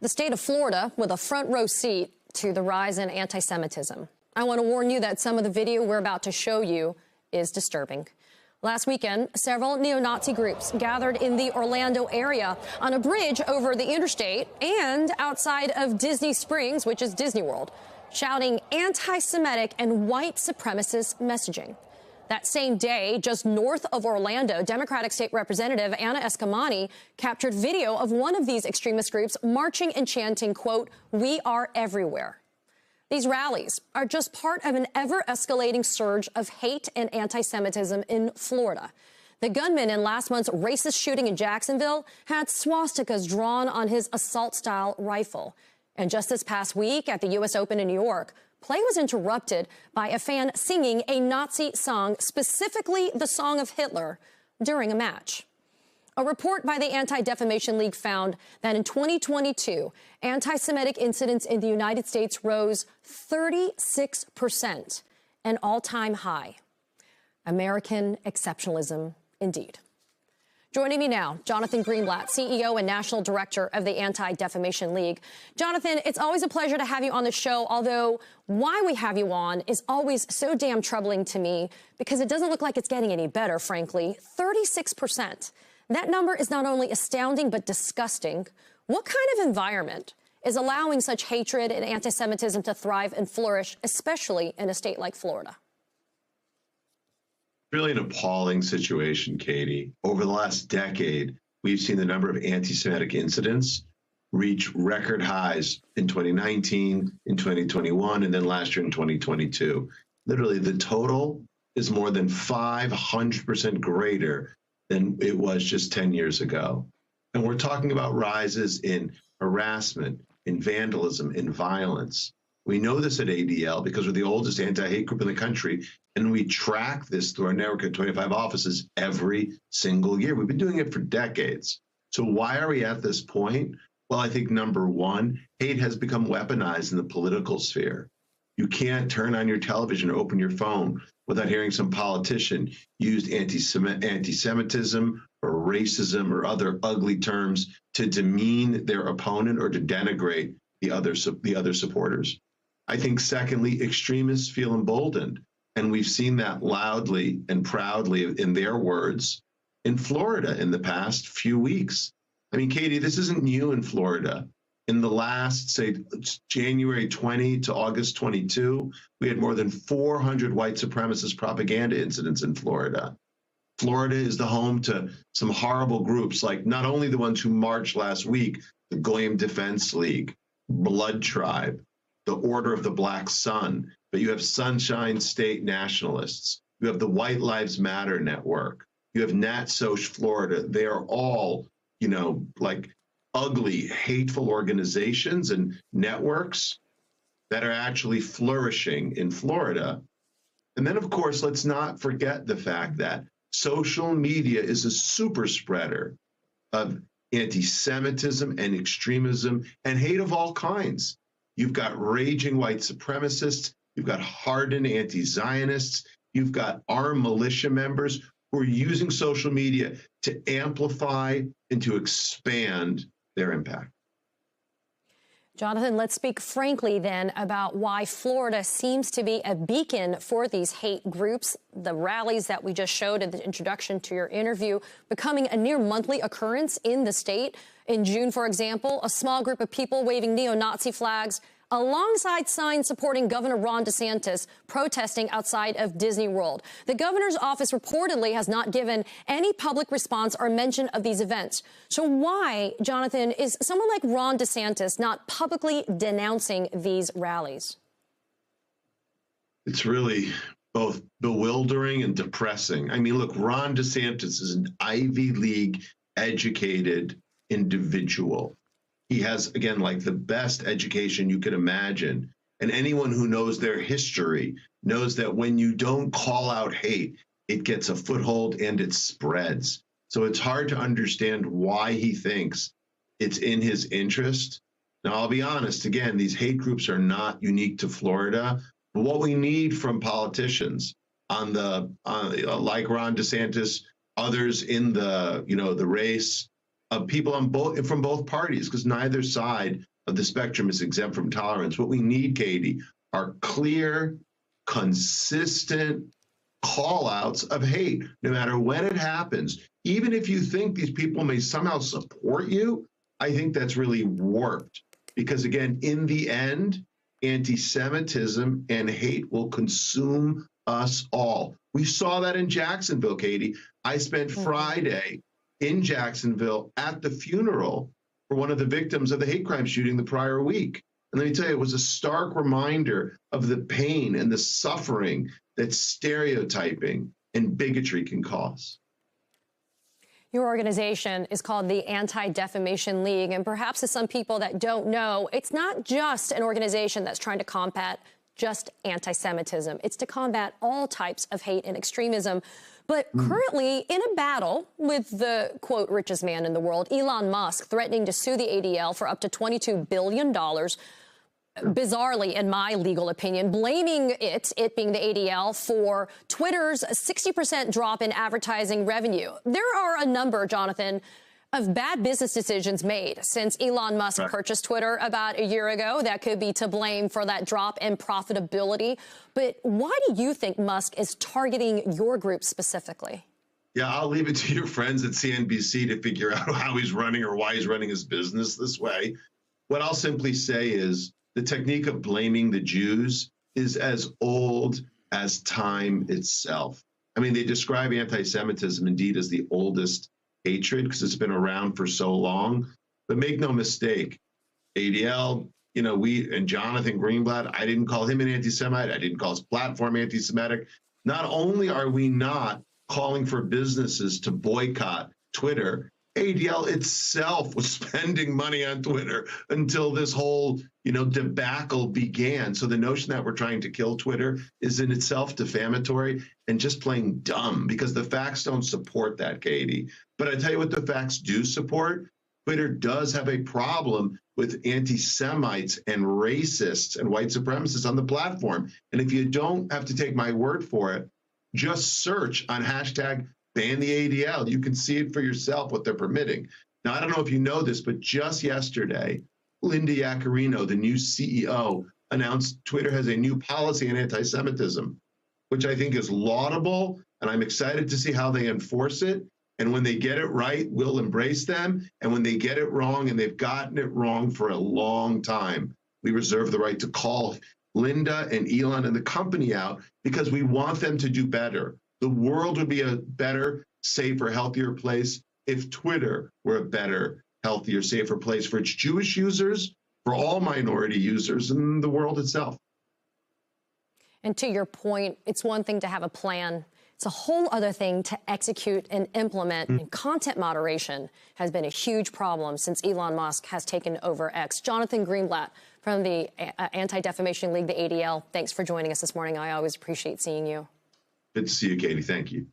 The state of Florida with a front row seat to the rise in anti-Semitism. I want to warn you that some of the video we're about to show you is disturbing. Last weekend, several neo-Nazi groups gathered in the Orlando area on a bridge over the interstate and outside of Disney Springs, which is Disney World, shouting anti-Semitic and white supremacist messaging. That same day, just north of Orlando, Democratic State Representative Anna Eskamani captured video of one of these extremist groups marching and chanting, quote, "We are everywhere." These rallies are just part of an ever-escalating surge of hate and anti-Semitism in Florida. The gunman in last month's racist shooting in Jacksonville had swastikas drawn on his assault-style rifle. And just this past week at the U.S. Open in New York, play was interrupted by a fan singing a Nazi song, specifically the Song of Hitler, during a match. A report by the Anti-Defamation League found that in 2022, anti-Semitic incidents in the United States rose 36%, an all-time high. American exceptionalism, indeed. Joining me now, Jonathan Greenblatt, CEO and National Director of the Anti-Defamation League. Jonathan, it's always a pleasure to have you on the show, although why we have you on is always so damn troubling to me because it doesn't look like it's getting any better, frankly. 36%. That number is not only astounding but disgusting. What kind of environment is allowing such hatred and anti-Semitism to thrive and flourish, especially in a state like Florida? Really an appalling situation, Katie. Over the last decade, we've seen the number of anti-Semitic incidents reach record highs in 2019, in 2021, and then last year in 2022. Literally, the total is more than 500% greater than it was just 10 years ago. And we're talking about rises in harassment, in vandalism, in violence. We know this at ADL because we're the oldest anti-hate group in the country, and we track this through our network of 25 offices every single year. We've been doing it for decades. So why are we at this point? Well, I think number one, hate has become weaponized in the political sphere. You can't turn on your television or open your phone without hearing some politician use anti-Semitism or racism or other ugly terms to demean their opponent or to denigrate the other supporters. I think, secondly, extremists feel emboldened, and we've seen that loudly and proudly, in their words, in Florida in the past few weeks. I mean, Katie, this isn't new in Florida. In the last, say, January 20 to August 22, we had more than 400 white supremacist propaganda incidents in Florida. Florida is the home to some horrible groups, like not only the ones who marched last week, the Goyim Defense League, Blood Tribe, the Order of the Black Sun, but you have Sunshine State Nationalists. You have the White Lives Matter Network. You have Nat Soch Florida. They are all, like ugly, hateful organizations and networks that are actually flourishing in Florida. And then, of course, let's not forget the fact that social media is a super spreader of anti-Semitism and extremism and hate of all kinds. You've got raging white supremacists. You've got hardened anti-Zionists. You've got armed militia members who are using social media to amplify and to expand their impact. Jonathan, let's speak frankly then about why Florida seems to be a beacon for these hate groups. The rallies that we just showed in the introduction to your interview becoming a near monthly occurrence in the state. In June, for example, a small group of people waving neo-Nazi flags alongside signs supporting Governor Ron DeSantis protesting outside of Disney World. The governor's office reportedly has not given any public response or mention of these events. So why, Jonathan, is someone like Ron DeSantis not publicly denouncing these rallies? It's really both bewildering and depressing. I mean, look, Ron DeSantis is an Ivy League educated individual. He has, again, like the best education you could imagine. And anyone who knows their history knows that when you don't call out hate, it gets a foothold and it spreads. So it's hard to understand why he thinks it's in his interest. Now, I'll be honest, again, these hate groups are not unique to Florida. But what we need from politicians like Ron DeSantis, others in the race, people from both parties, because neither side of the spectrum is exempt from tolerance. What we need, Katie, are clear, consistent call-outs of hate, no matter when it happens. Even if you think these people may somehow support you, I think that's really warped. Because again, in the end, anti-Semitism and hate will consume us all. We saw that in Jacksonville, Katie. I spent Friday in Jacksonville at the funeral for one of the victims of the hate crime shooting the prior week. And let me tell you, it was a stark reminder of the pain and the suffering that stereotyping and bigotry can cause. Your organization is called the Anti-Defamation League, and perhaps to some people that don't know, it's not just an organization that's trying to combat just anti-Semitism. It's to combat all types of hate and extremism. But currently in a battle with the, quote, richest man in the world, Elon Musk, threatening to sue the ADL for up to $22 billion, bizarrely, in my legal opinion, blaming it being the ADL, for Twitter's 60% drop in advertising revenue. There are a number, Jonathan, of bad business decisions made since Elon Musk purchased Twitter about a year ago that could be to blame for that drop in profitability. But why do you think Musk is targeting your group specifically? Yeah, I'll leave it to your friends at CNBC to figure out how he's running or why he's running his business this way. What I'll simply say is the technique of blaming the Jews is as old as time itself. I mean, they describe anti-Semitism indeed as the oldest hatred because it's been around for so long. But make no mistake, ADL, you know, we and Jonathan Greenblatt, I didn't call him an anti-Semite. I didn't call his platform anti-Semitic. Not only are we not calling for businesses to boycott Twitter, ADL itself was spending money on Twitter until this whole, debacle began. So the notion that we're trying to kill Twitter is in itself defamatory and just plain dumb because the facts don't support that, Katie. But I tell you what the facts do support. Twitter does have a problem with anti-Semites and racists and white supremacists on the platform. And if you don't have to take my word for it, just search on hashtag ban the ADL. You can see it for yourself what they're permitting. Now, I don't know if you know this, but just yesterday, Linda Yaccarino, the new CEO, announced Twitter has a new policy on anti-Semitism, which I think is laudable, and I'm excited to see how they enforce it. And when they get it right, we'll embrace them. And when they get it wrong, and they've gotten it wrong for a long time, we reserve the right to call Linda and Elon and the company out because we want them to do better. The world would be a better, safer, healthier place if Twitter were a better, healthier, safer place for its Jewish users, for all minority users, and the world itself. And to your point, it's one thing to have a plan. It's a whole other thing to execute and implement. And content moderation has been a huge problem since Elon Musk has taken over X. Jonathan Greenblatt from the Anti-Defamation League, the ADL, thanks for joining us this morning. I always appreciate seeing you. Good to see you, Katie. Thank you.